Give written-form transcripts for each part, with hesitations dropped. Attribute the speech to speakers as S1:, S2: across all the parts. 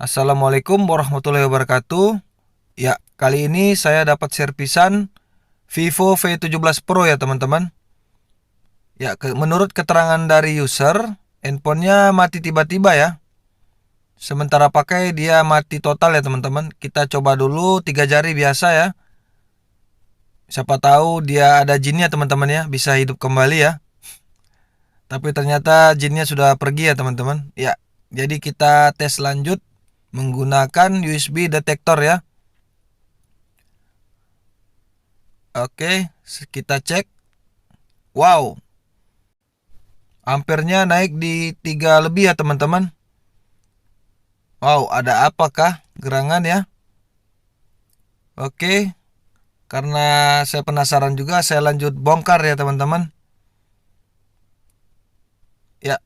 S1: Assalamualaikum warahmatullahi wabarakatuh. Ya, kali ini saya dapat servisan Vivo V17 Pro ya teman-teman. Ya, menurut keterangan dari user, handphonenya mati tiba-tiba ya. Sementara pakai dia mati total ya teman-teman. Kita coba dulu 3 jari biasa ya. Siapa tahu dia ada jinnya teman-teman ya, bisa hidup kembali ya. Tapi ternyata jinnya sudah pergi ya teman-teman. Ya, jadi kita tes lanjut menggunakan USB detektor ya. Oke, kita cek. Wow, ampernya naik di 3 lebih ya teman-teman. Wow, ada apakah gerangan ya? Oke, karena saya penasaran juga, saya lanjut bongkar ya teman-teman. Ya,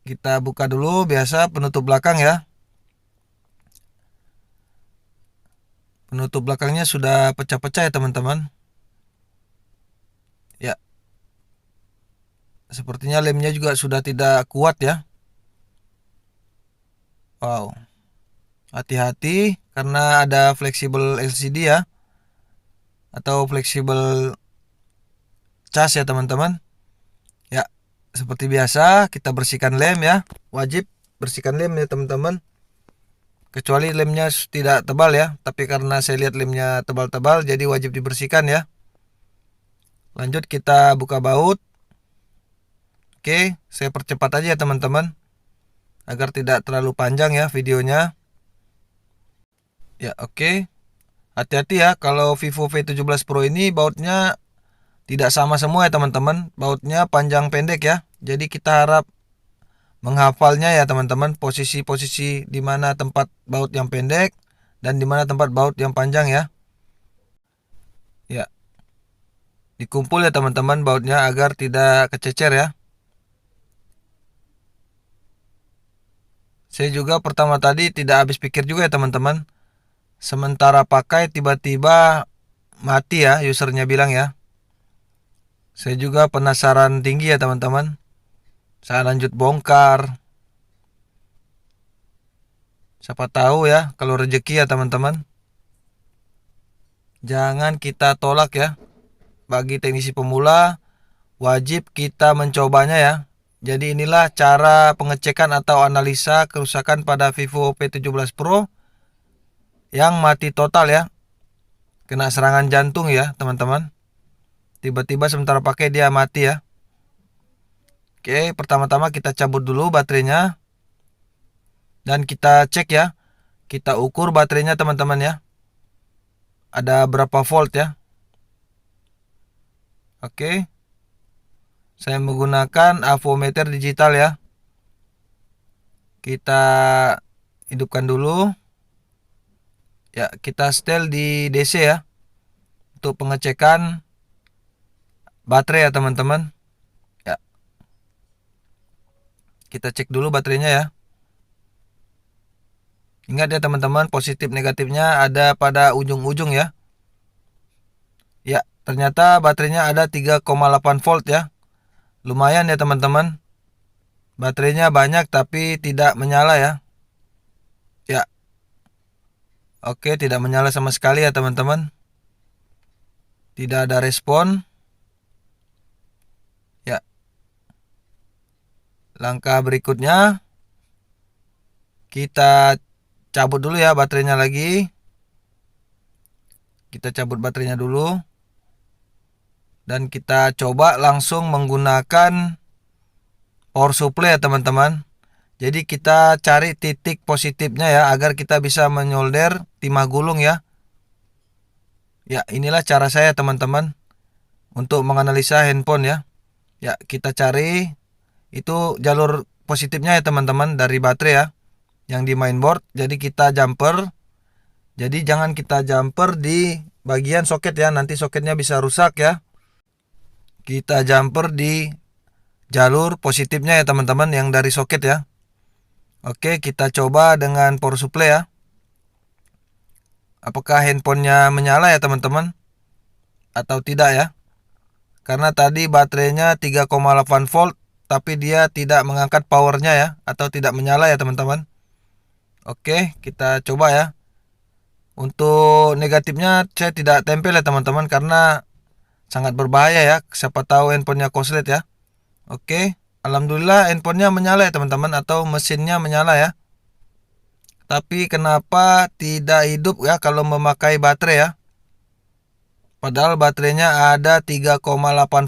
S1: kita buka dulu biasa penutup belakang ya. Penutup belakangnya sudah pecah-pecah ya teman-teman. Ya, sepertinya lemnya juga sudah tidak kuat ya. Wow, hati-hati karena ada fleksibel LCD ya, atau fleksibel cas ya teman-teman. Ya, seperti biasa kita bersihkan lem ya. Wajib bersihkan lem ya teman-teman. Kecuali lemnya tidak tebal ya, tapi karena saya lihat lemnya tebal-tebal jadi wajib dibersihkan ya. Lanjut kita buka baut. Oke, saya percepat aja ya teman-teman agar tidak terlalu panjang ya videonya. Ya, oke. Hati-hati ya, kalau Vivo V17 Pro ini bautnya tidak sama semua ya teman-teman. Bautnya panjang pendek ya. Jadi kita harap menghafalnya ya teman-teman, posisi-posisi di mana tempat baut yang pendek dan di mana tempat baut yang panjang ya. Ya, dikumpul ya teman-teman bautnya agar tidak kececer ya. Saya juga pertama tadi tidak habis pikir juga ya teman-teman. Sementara pakai tiba-tiba mati ya, usernya bilang ya. Saya juga penasaran tinggi ya teman-teman. Saya lanjut bongkar. Siapa tahu ya kalau rezeki ya teman-teman. Jangan kita tolak ya. Bagi teknisi pemula wajib kita mencobanya ya. Jadi inilah cara pengecekan atau analisa kerusakan pada Vivo P17 Pro yang mati total ya. Kena serangan jantung ya teman-teman. Tiba-tiba sementara pakai dia mati ya. Oke, pertama-tama kita cabut dulu baterainya. Dan kita cek ya. Kita ukur baterainya teman-teman ya. Ada berapa volt ya. Oke. Saya menggunakan avometer digital ya. Kita hidupkan dulu. Ya, kita setel di DC ya. Untuk pengecekan baterai ya teman-teman. Ya. Kita cek dulu baterainya ya. Ingat ya teman-teman, positif negatifnya ada pada ujung-ujung ya. Ya, ternyata baterainya ada 3,8 volt ya. Lumayan ya teman-teman. Baterainya banyak tapi tidak menyala ya. Ya. Oke, tidak menyala sama sekali ya teman-teman. Tidak ada respon. Ya. Langkah berikutnya kita cabut dulu ya baterainya lagi. Kita cabut baterainya dulu. Dan kita coba langsung menggunakan power supply ya teman-teman. Jadi kita cari titik positifnya ya agar kita bisa menyolder timah gulung ya. Ya, inilah cara saya teman-teman untuk menganalisa handphone ya. Ya, kita cari itu jalur positifnya ya teman-teman dari baterai ya yang di mainboard. Jadi kita jumper. Jadi jangan kita jumper di bagian soket ya, nanti soketnya bisa rusak ya. Kita jumper di jalur positifnya ya teman-teman yang dari soket ya. Oke, kita coba dengan power supply ya. Apakah handphonenya menyala ya teman-teman atau tidak ya? Karena tadi baterainya 3,8 volt tapi dia tidak mengangkat powernya ya, atau tidak menyala ya teman-teman. Oke, kita coba ya. Untuk negatifnya saya tidak tempel ya teman-teman karena sangat berbahaya ya. Siapa tahu handphonenya korslet ya. Oke, alhamdulillah handphonenya menyala ya teman-teman, atau mesinnya menyala ya. Tapi kenapa tidak hidup ya kalau memakai baterai ya? Padahal baterainya ada 3,8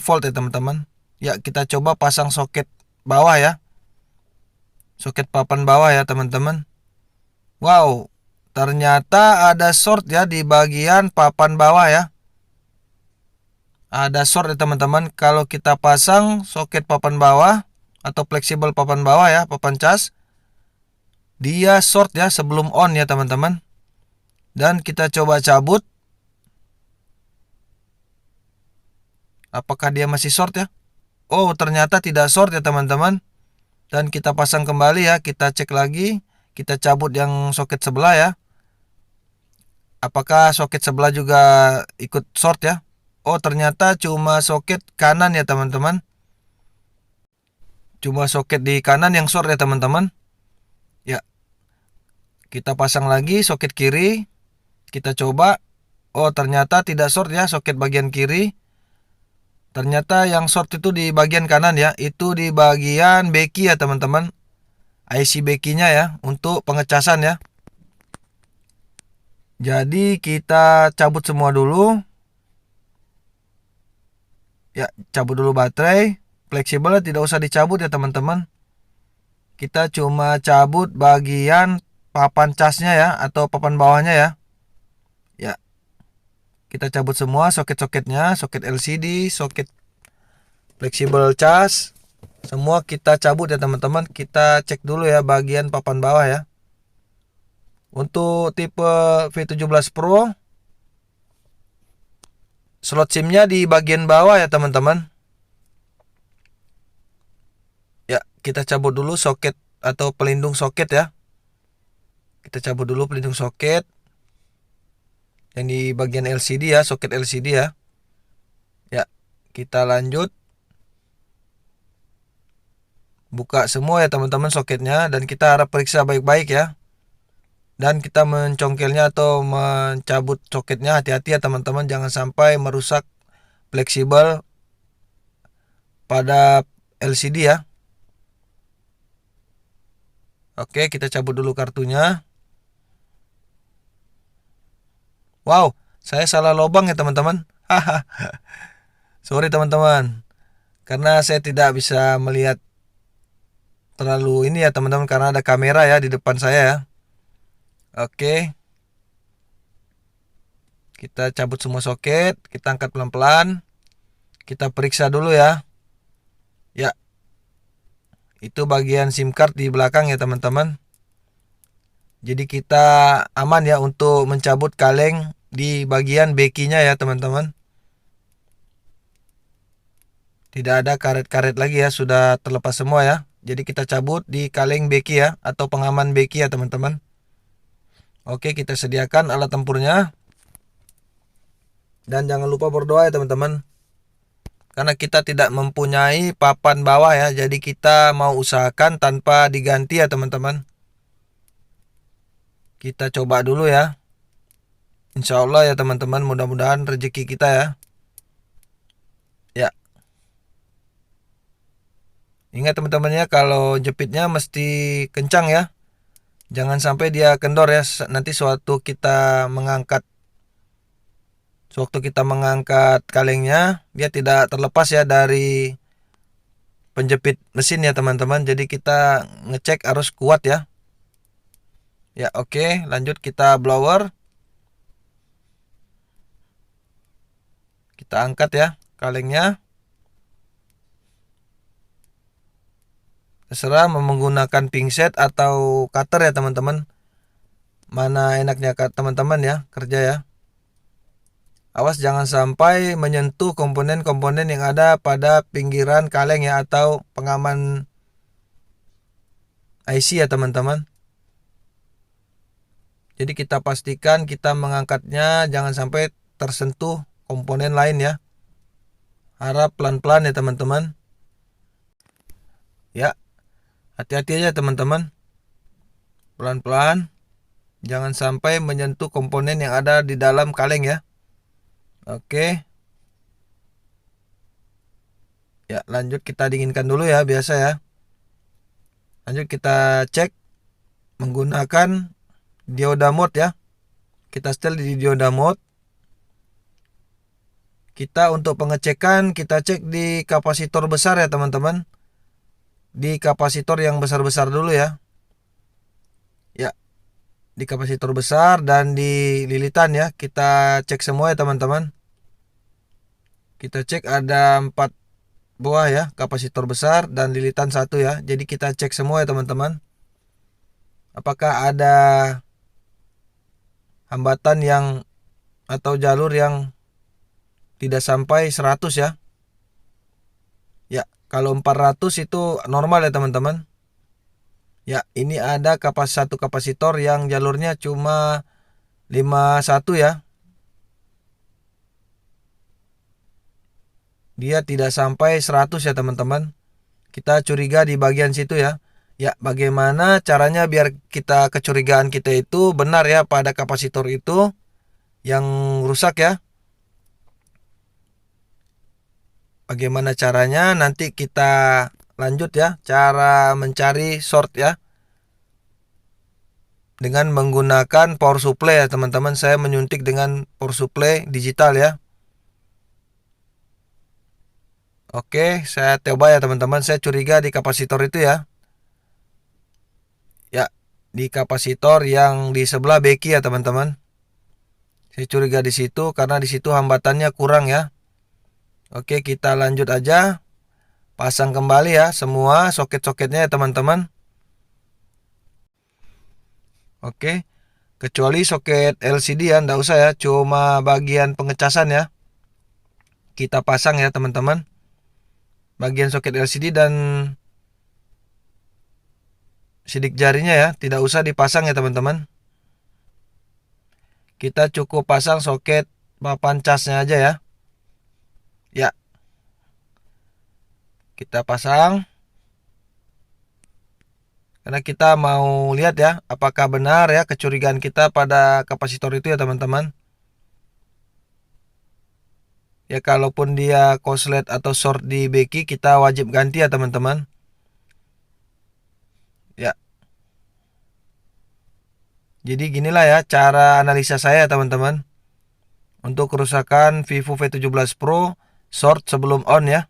S1: volt ya teman-teman. Ya, kita coba pasang soket bawah ya. Soket papan bawah ya teman-teman. Wow, ternyata ada short ya di bagian papan bawah ya. Ada short ya teman-teman. Kalau kita pasang soket papan bawah atau fleksibel papan bawah ya, papan cas, dia short ya sebelum on ya teman-teman. Dan kita coba cabut. Apakah dia masih short ya? Oh, ternyata tidak short ya teman-teman. Dan kita pasang kembali ya, kita cek lagi, kita cabut yang soket sebelah ya. Apakah soket sebelah juga ikut short ya? Oh, ternyata cuma soket kanan ya teman-teman. Cuma soket di kanan yang short ya teman-teman. Ya, kita pasang lagi soket kiri. Kita coba. Oh, ternyata tidak short ya soket bagian kiri. Ternyata yang short itu di bagian kanan ya. Itu di bagian beki ya teman-teman. IC bekinya ya untuk pengecasan ya. Jadi kita cabut semua dulu. Ya, cabut dulu baterai. Fleksibel tidak usah dicabut ya teman-teman. Kita cuma cabut bagian papan casnya ya, atau papan bawahnya ya. Ya, kita cabut semua soket-soketnya, soket LCD, soket fleksibel cas, semua kita cabut ya teman-teman. Kita cek dulu ya bagian papan bawah ya. Untuk tipe V17 Pro, slot SIM-nya di bagian bawah ya teman-teman. Ya, kita cabut dulu soket atau pelindung soket ya. Kita cabut dulu pelindung soket yang di bagian LCD ya, soket LCD ya. Ya, kita lanjut. Buka semua ya teman-teman soketnya, dan kita harap periksa baik-baik ya. Dan kita mencongkelnya atau mencabut soketnya, hati-hati ya teman-teman, jangan sampai merusak fleksibel pada LCD ya. Oke, kita cabut dulu kartunya. Wow, saya salah lubang ya teman-teman. Haha. Sorry teman-teman. Karena saya tidak bisa melihat terlalu ini ya teman-teman, karena ada kamera ya di depan saya ya. Oke. Kita cabut semua soket, kita angkat pelan-pelan. Kita periksa dulu ya. Ya. Itu bagian SIM card di belakang ya teman-teman. Jadi kita aman ya untuk mencabut kaleng di bagian bekinya ya teman-teman. Tidak ada karet-karet lagi ya, sudah terlepas semua ya. Jadi kita cabut di kaleng beki ya, atau pengaman beki ya teman-teman. Oke, kita sediakan alat tempurnya. Dan jangan lupa berdoa ya teman-teman. Karena kita tidak mempunyai papan bawah ya, jadi kita mau usahakan tanpa diganti ya teman-teman. Kita coba dulu ya. Insya Allah ya teman-teman, mudah-mudahan rezeki kita ya. Ya. Ingat teman-teman ya, kalau jepitnya mesti kencang ya. Jangan sampai dia kendor ya. Nanti sewaktu kita mengangkat kalengnya, dia tidak terlepas ya dari penjepit mesin ya teman-teman. Jadi kita ngecek harus kuat ya. Ya, oke, lanjut kita blower. Kita angkat ya kalengnya. Terserah mau menggunakan pinset atau cutter ya teman-teman. Mana enaknya teman-teman ya kerja ya. Awas jangan sampai menyentuh komponen-komponen yang ada pada pinggiran kaleng ya, atau pengaman IC ya teman-teman. Jadi kita pastikan kita mengangkatnya jangan sampai tersentuh komponen lain ya. Harap pelan-pelan ya teman-teman. Ya, hati-hati aja teman-teman. pelan-pelan, jangan sampai menyentuh komponen yang ada di dalam kaleng ya. Oke. Ya, lanjut kita dinginkan dulu ya, biasa ya. Lanjut kita cek menggunakan dioda mode ya. Kita setel di dioda mode. Kita untuk pengecekan kita cek di kapasitor besar ya teman-teman. Di kapasitor yang besar-besar dulu ya. Ya, di kapasitor besar dan di lilitan ya. Kita cek semua ya teman-teman. Kita cek ada 4 buah ya, kapasitor besar dan lilitan 1 ya. Jadi kita cek semua ya teman-teman. Apakah ada hambatan yang atau jalur yang tidak sampai 100 ya. Ya, kalau 400 itu normal ya teman-teman. Ya, ini ada satu kapasitor yang jalurnya cuma 51 ya. Dia tidak sampai 100 ya teman-teman. Kita curiga di bagian situ ya. Ya, bagaimana caranya biar kita kecurigaan kita itu benar ya pada kapasitor itu yang rusak ya. Bagaimana caranya nanti kita lanjut ya, cara mencari short ya. Dengan menggunakan power supply ya teman-teman. Saya menyuntik dengan power supply digital ya. Oke, saya coba ya teman-teman. Saya curiga di kapasitor itu ya. Ya, di kapasitor yang di sebelah beki ya teman-teman. Saya curiga di situ karena di situ hambatannya kurang ya. Oke, kita lanjut aja. Pasang kembali ya semua soket-soketnya ya teman-teman. Oke, kecuali soket LCD ya, ndak usah ya. Cuma bagian pengecasan ya. Kita pasang ya teman-teman. Bagian soket LCD dan sidik jarinya ya, tidak usah dipasang ya teman-teman. Kita cukup pasang soket papan casnya aja ya. Ya, kita pasang. Karena kita mau lihat ya, apakah benar ya kecurigaan kita pada kapasitor itu ya teman-teman. Ya, kalaupun dia korslet atau short di beki, kita wajib ganti ya teman-teman. Ya, jadi ginilah ya cara analisa saya teman-teman. Untuk kerusakan Vivo V17 Pro short sebelum on ya.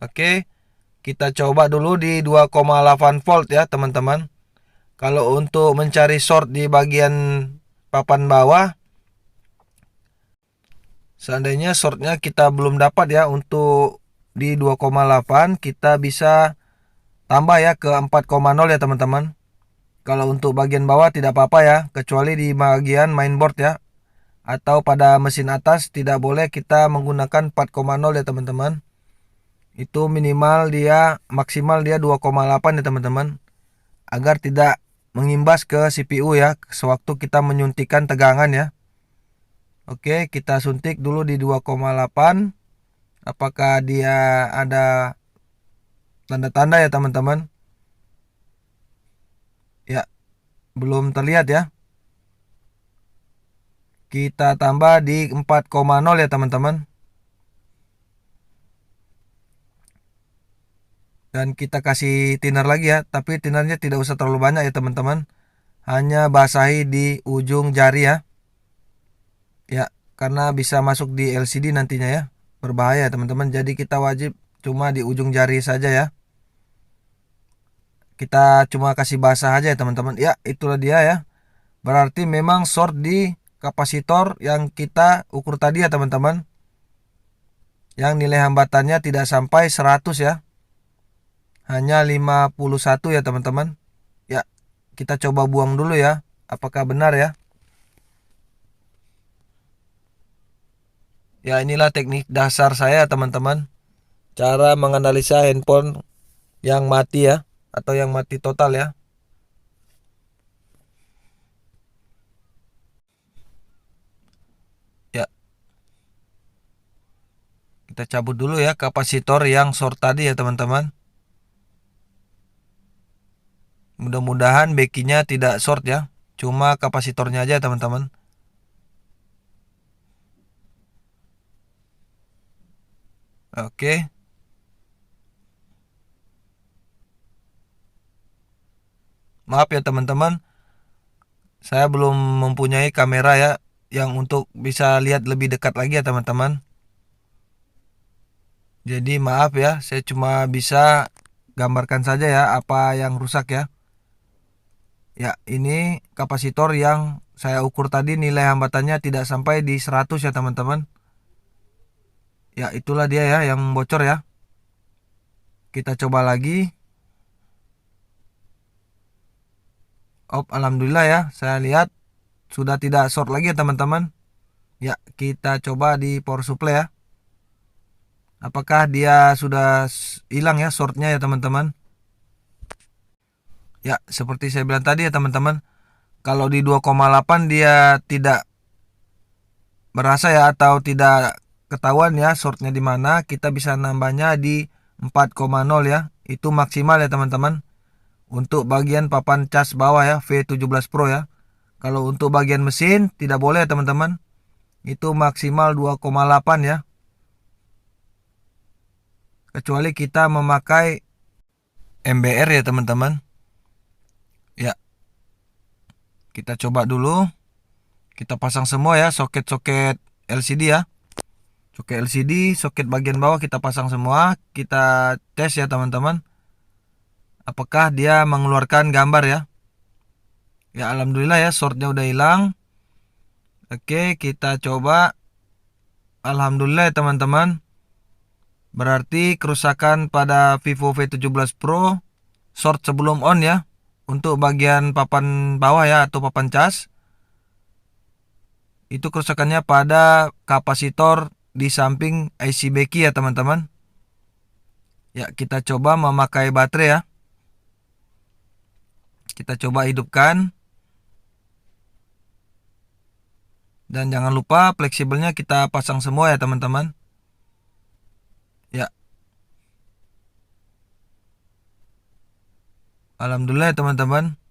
S1: Oke, kita coba dulu di 2,8 volt ya teman-teman. Kalau untuk mencari short di bagian papan bawah, seandainya shortnya kita belum dapat ya untuk di 2,8, kita bisa tambah ya ke 4,0 ya teman-teman. Kalau untuk bagian bawah tidak apa-apa ya, kecuali di bagian mainboard ya. Atau pada mesin atas tidak boleh kita menggunakan 4,0 ya teman-teman. Itu minimal dia, maksimal dia 2,8 ya teman-teman. Agar tidak mengimbas ke CPU ya sewaktu kita menyuntikkan tegangan ya. Oke, kita suntik dulu di 2,8. Apakah dia ada tanda-tanda ya teman-teman? Ya, belum terlihat ya. Kita tambah di 4,0 ya teman-teman. Dan kita kasih thinner lagi ya, tapi thinnernya tidak usah terlalu banyak ya teman-teman. Hanya basahi di ujung jari ya. Ya, karena bisa masuk di LCD nantinya ya. Berbahaya teman-teman. Jadi kita wajib cuma di ujung jari saja ya. Kita cuma kasih basah aja ya teman-teman. Ya, itulah dia ya. Berarti memang short di kapasitor yang kita ukur tadi ya teman-teman. Yang nilai hambatannya tidak sampai 100 ya. Hanya 51 ya teman-teman. Ya, kita coba buang dulu ya. Apakah benar ya? Ya, inilah teknik dasar saya teman-teman. Cara menganalisa handphone yang mati ya. Atau yang mati total ya. Ya, kita cabut dulu ya kapasitor yang short tadi ya teman-teman. Mudah-mudahan bekinya tidak short ya, cuma kapasitornya aja teman-teman. Oke. Maaf ya teman-teman, saya belum mempunyai kamera ya yang untuk bisa lihat lebih dekat lagi ya teman-teman. Jadi maaf ya, saya cuma bisa gambarkan saja ya apa yang rusak ya. Ya, ini kapasitor yang saya ukur tadi nilai hambatannya tidak sampai di 100 ya teman-teman. Ya, itulah dia ya yang bocor ya. Kita coba lagi. Alhamdulillah ya, saya lihat sudah tidak short lagi ya teman-teman. Ya, kita coba di power supply ya. Apakah dia sudah hilang ya shortnya ya teman-teman? Ya, seperti saya bilang tadi ya teman-teman, kalau di 2,8 dia tidak berasa ya atau tidak ketahuan ya shortnya di mana, kita bisa nambahnya di 4,0 ya. Itu maksimal ya teman-teman. Untuk bagian papan cas bawah ya V17 Pro ya. Kalau untuk bagian mesin tidak boleh ya teman-teman. Itu maksimal 2,8 ya. Kecuali kita memakai MBR ya teman-teman. Ya. Kita coba dulu. Kita pasang semua ya soket-soket LCD ya. Soket LCD, soket bagian bawah kita pasang semua. Kita tes ya teman-teman. Apakah dia mengeluarkan gambar ya. Ya alhamdulillah ya shortnya udah hilang. Oke, kita coba. Alhamdulillah ya teman-teman. Berarti kerusakan pada Vivo V17 Pro short sebelum on ya. Untuk bagian papan bawah ya atau papan cas. Itu kerusakannya pada kapasitor di samping IC beki ya teman-teman. Ya, kita coba memakai baterai ya. Kita coba hidupkan. Dan jangan lupa fleksibelnya kita pasang semua ya teman-teman. Ya. Alhamdulillah ya teman-teman.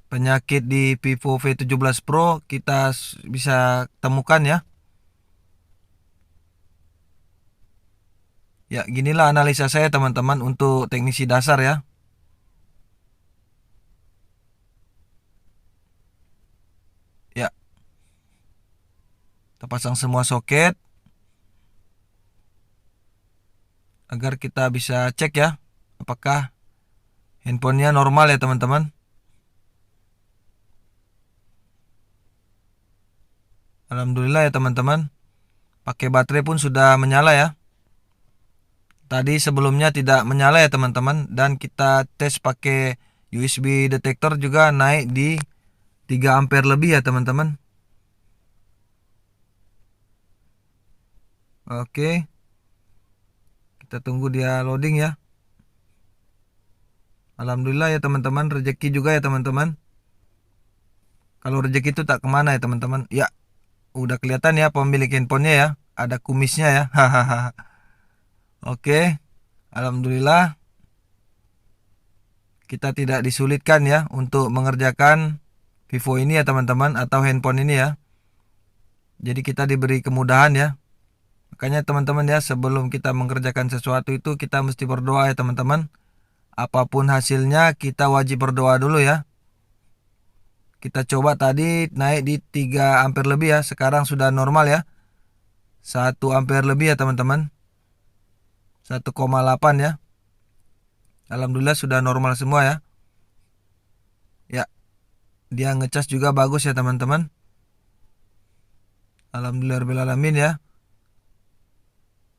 S1: Penyakit di Vivo V17 Pro kita bisa temukan ya. Ya, ginilah analisa saya teman-teman untuk teknisi dasar ya. Ya. Kita pasang semua soket agar kita bisa cek ya apakah handphonenya normal ya teman-teman. Alhamdulillah ya teman-teman. Pakai baterai pun sudah menyala ya. Tadi sebelumnya tidak menyala ya teman-teman. Dan kita tes pakai USB detektor juga naik di 3 ampere lebih ya teman-teman. Oke. Kita tunggu dia loading ya. Alhamdulillah ya teman-teman. Rezeki juga ya teman-teman. Kalau rezeki itu tak kemana ya teman-teman. Ya, udah kelihatan ya pemilik handphonenya ya. Ada kumisnya ya. Hahaha. Oke. Alhamdulillah kita tidak disulitkan ya untuk mengerjakan Vivo ini ya teman-teman atau handphone ini ya. Jadi kita diberi kemudahan ya. Makanya teman-teman ya sebelum kita mengerjakan sesuatu itu kita mesti berdoa ya teman-teman. Apapun hasilnya kita wajib berdoa dulu ya. Kita coba tadi naik di 3 ampere lebih ya. Sekarang sudah normal ya. 1 ampere lebih ya teman-teman. 1,8 ya. Alhamdulillah sudah normal semua ya. Ya, dia ngecas juga bagus ya teman-teman. Alhamdulillahirobbilalamin ya.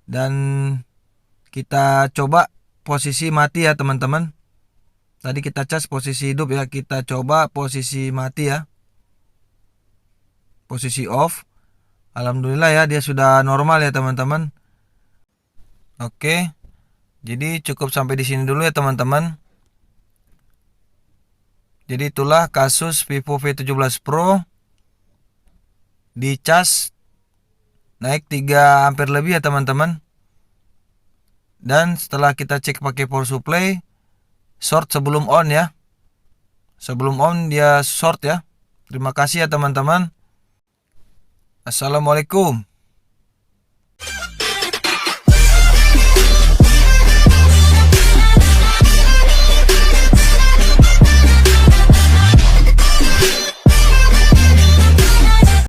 S1: Dan kita coba posisi mati ya teman-teman. Tadi kita cas posisi hidup ya. Kita coba posisi mati ya. Posisi off. Alhamdulillah ya dia sudah normal ya teman-teman. Oke. Jadi cukup sampai di sini dulu ya teman-teman. Jadi itulah kasus Vivo V17 Pro dicas naik 3 ampere lebih ya teman-teman. Dan setelah kita cek pakai power supply short sebelum on ya. Sebelum on dia short ya. Terima kasih ya teman-teman. Assalamualaikum.